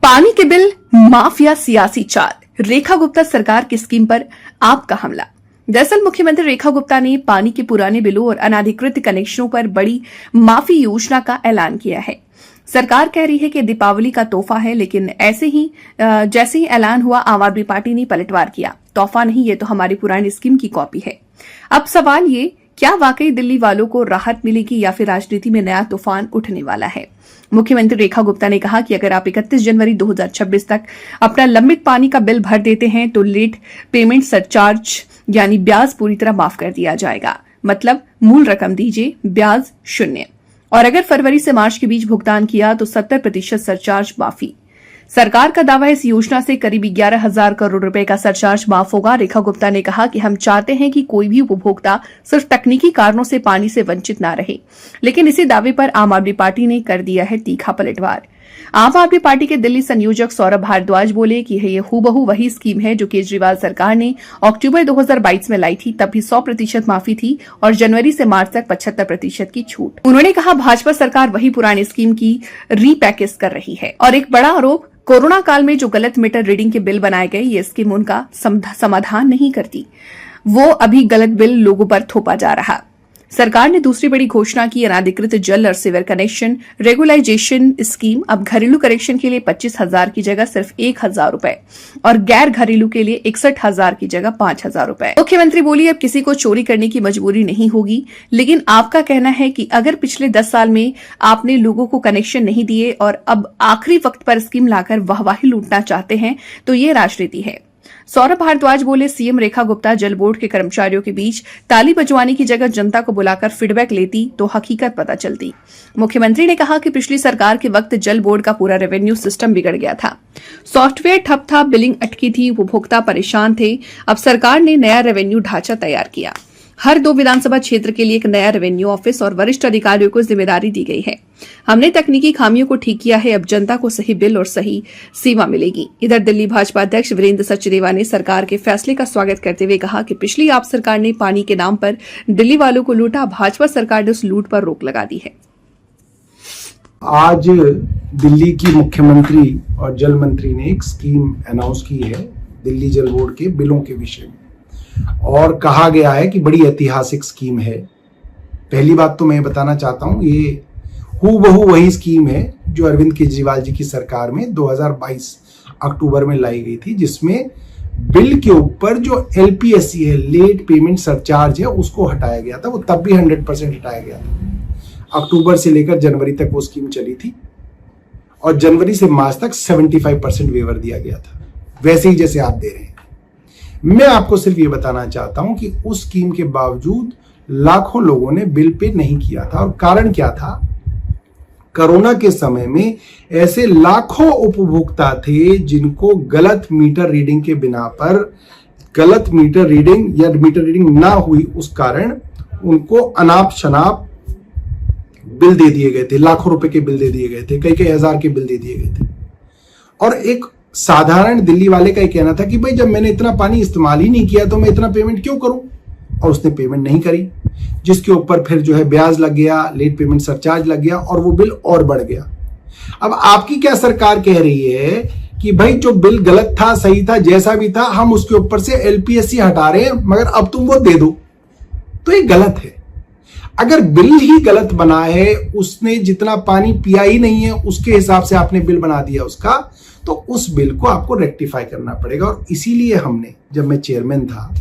पानी के बिल माफ या सियासी चाल, रेखा गुप्ता सरकार की स्कीम पर आपका हमला। दरअसल मुख्यमंत्री रेखा गुप्ता ने पानी के पुराने बिलों और अनाधिकृत कनेक्शनों पर बड़ी माफी योजना का ऐलान किया है। सरकार कह रही है कि दीपावली का तोहफा है, लेकिन जैसे ही ऐलान हुआ आम आदमी पार्टी ने पलटवार किया। तोहफा नहीं, ये तो हमारी पुरानी स्कीम की कॉपी है। अब सवाल ये, क्या वाकई दिल्ली वालों को राहत मिलेगी या फिर राजनीति में नया तूफान उठने वाला है? मुख्यमंत्री रेखा गुप्ता ने कहा कि अगर आप 31 जनवरी 2026 तक अपना लंबित पानी का बिल भर देते हैं तो लेट पेमेंट सरचार्ज यानी ब्याज पूरी तरह माफ कर दिया जाएगा। मतलब मूल रकम दीजिए, ब्याज 0। और अगर फरवरी से मार्च के बीच भुगतान किया तो 70% सरचार्ज माफी। सरकार का दावा है इस योजना से करीब 11,000 करोड़ रुपए का सरचार्ज माफ होगा। रेखा गुप्ता ने कहा कि हम चाहते हैं कि कोई भी उपभोक्ता सिर्फ तकनीकी कारणों से पानी से वंचित न रहे, लेकिन इसी दावे पर आम आदमी पार्टी ने कर दिया है तीखा पलटवार। आम आदमी पार्टी के दिल्ली संयोजक सौरभ भारद्वाज बोले कि ये हूबहू वही स्कीम है जो केजरीवाल सरकार ने अक्टूबर 2022 में लाई थी। तब भी 100% माफी थी और जनवरी से मार्च तक 75% की छूट। उन्होंने कहा भाजपा सरकार वही पुरानी स्कीम की रीपैकेज कर रही है। और एक बड़ा आरोप, कोरोना काल में जो गलत मीटर रीडिंग के बिल बनाए गए, ये स्कीम उनका समाधान नहीं करती। वो अभी गलत बिल लोगों पर थोपा जा रहा। सरकार ने दूसरी बड़ी घोषणा की, अनाधिकृत जल और सीवर कनेक्शन रेगुलाइजेशन स्कीम। अब घरेलू कनेक्शन के लिए 25,000 की जगह सिर्फ 1,000 रुपए और गैर घरेलू के लिए 61,000 की जगह 5,000 रुपए। मुख्यमंत्री बोली अब किसी को चोरी करने की मजबूरी नहीं होगी, लेकिन आपका कहना है कि अगर पिछले 10 साल में आपने लोगों को कनेक्शन नहीं दिए और अब आखिरी वक्त पर स्कीम लाकर वाहवाही लूटना चाहते हैं तो ये राजनीति है। सौरभ भारद्वाज बोले सीएम रेखा गुप्ता जल बोर्ड के कर्मचारियों के बीच ताली बजवाने की जगह जनता को बुलाकर फीडबैक लेती तो हकीकत पता चलती। मुख्यमंत्री ने कहा कि पिछली सरकार के वक्त जल बोर्ड का पूरा रेवेन्यू सिस्टम बिगड़ गया था, सॉफ्टवेयर ठप था, बिलिंग अटकी थी, उपभोक्ता परेशान थे। अब सरकार ने नया रेवेन्यू ढांचा तैयार किया। हर 2 विधानसभा क्षेत्र के लिए एक नया रेवेन्यू ऑफिस और वरिष्ठ अधिकारियों को जिम्मेदारी दी गई है। हमने तकनीकी खामियों को ठीक किया है। अब जनता को सही बिल और सही सीमा मिलेगी। इधर दिल्ली भाजपा अध्यक्ष वीरेंद्र सचदेवा ने सरकार के फैसले का स्वागत करते हुए कहा कि पिछली आप सरकार ने पानी के नाम पर दिल्ली वालों को लूटा, भाजपा सरकार ने उस लूट पर रोक लगा दी है। आज दिल्ली की मुख्यमंत्री और जल मंत्री ने एक स्कीम अनाउंस की है दिल्ली जल बोर्ड के बिलों के विषय में, और कहा गया है कि बड़ी ऐतिहासिक स्कीम है। पहली बात तो मैं बताना चाहता हूं, ये हूबहू वही स्कीम है जो अरविंद केजरीवाल जी की सरकार में 2022 अक्टूबर में लाई गई थी, जिसमें बिल के ऊपर जो LPSC है, लेट पेमेंट सरचार्ज है, उसको हटाया गया था। वो तब भी 100% हटाया गया था। अक्टूबर से लेकर जनवरी तक वो स्कीम चली थी और जनवरी से मार्च तक 75% वेवर दिया गया था, वैसे ही जैसे आप दे रहे हैं। मैं आपको सिर्फ ये बताना चाहता हूं कि उस स्कीम के बावजूद लाखों लोगों ने बिल पे नहीं किया था। और कारण क्या था? कोरोना के समय में ऐसे लाखों उपभोक्ता थे जिनको गलत मीटर रीडिंग के बिना पर, गलत मीटर रीडिंग या मीटर रीडिंग ना हुई उस कारण उनको अनाप शनाप बिल दे दिए गए थे। लाखों रुपए के बिल दे दिए गए थे, कई हजार के बिल दे दिए गए थे। और एक साधारण दिल्ली वाले का कहना था कि भाई जब मैंने इतना पानी इस्तेमाल ही नहीं किया तो मैं इतना पेमेंट क्यों करूं? और उसने पेमेंट नहीं करी, जिसके ऊपर फिर जो है ब्याज लग गया, लेट पेमेंट सरचार्ज लग गया और वो बिल और बढ़ गया। अब आपकी क्या सरकार कह रही है कि भाई जो बिल गलत था, सही था, जैसा भी था, हम उसके ऊपर से LPSC हटा रहे हैं, मगर अब तुम वो दे दो। तो ये गलत है। अगर बिल ही गलत बना है, उसने जितना पानी पिया ही नहीं है उसके हिसाब से आपने बिल बना दिया उसका, तो उस बिल को आपको रेक्टिफाई करना पड़ेगा। और इसीलिए हमने, जब मैं चेयरमैन था,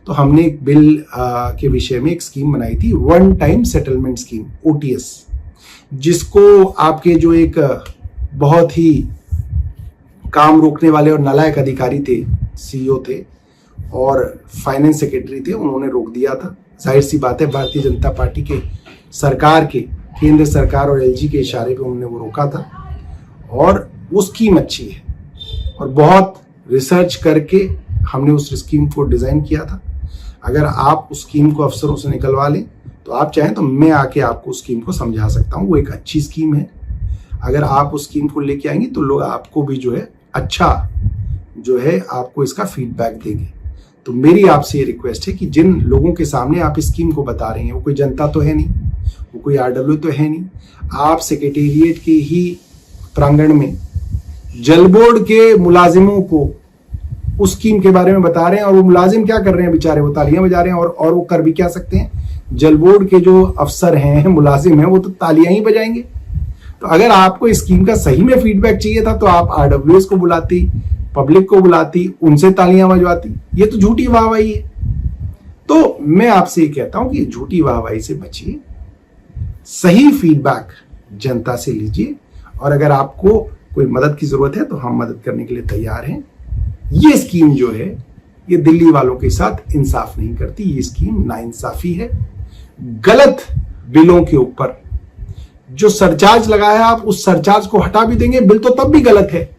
तो हमने एक बिल के विषय में एक स्कीम बनाई थी, one time settlement scheme, OTS, जिसको आपके जो एक बहुत ही काम रोकने वाले और नालायक अधिकारी थे, CEO थे और फाइनेंस सेक्रेटरी थे, उन्होंने रोक दिया था। जाहिर सी बात है, भारतीय जनता पार्टी के सरकार के, केंद्र सरकार और LG के इशारे पे उन्होंने वो रोका था। और वो स्कीम अच्छी है और बहुत रिसर्च करके हमने उस स्कीम को डिजाइन किया था। अगर आप उस स्कीम को अफसरों से निकलवा लें तो आप चाहें तो मैं आके आपको उस स्कीम को समझा सकता हूं। वो एक अच्छी स्कीम है। अगर आप उस स्कीम को लेके आएंगे तो लोग आपको भी जो है अच्छा जो है आपको इसका फीडबैक देंगे। तो मेरी आपसे ये रिक्वेस्ट है कि जिन लोगों के सामने आप इस स्कीम को बता रहे हैं वो कोई जनता तो है नहीं, वो कोई RW तो है नहीं। आप सेक्रेटेरिएट के ही प्रांगण में जल बोर्ड के मुलाजिमों को उस स्कीम के बारे में बता रहे हैं, और वो मुलाजिम क्या कर रहे हैं बेचारे, वो तालियां बजा रहे हैं, और वो कर भी क्या सकते हैं, जल बोर्ड के जो अफसर हैं, मुलाजिम हैं, वो तो तालियां ही बजाएंगे। तो अगर आपको इस स्कीम का सही में फीडबैक चाहिए था तो आप आरडब्ल्यूएस को बुलाती, पब्लिक को बुलाती, उनसे तालियां बजवाती। ये तो झूठी वाहवाही है। तो मैं आपसे ये कहता हूं कि झूठी वाहवाही से बचिए, सही फीडबैक जनता से लीजिए, और अगर आपको कोई मदद की जरूरत है तो हम मदद करने के लिए तैयार हैं। ये स्कीम जो है ये दिल्ली वालों के साथ इंसाफ नहीं करती, ये स्कीम नाइंसाफी है। गलत बिलों के ऊपर जो सरचार्ज लगाया, आप उस सरचार्ज को हटा भी देंगे, बिल तो तब भी गलत है।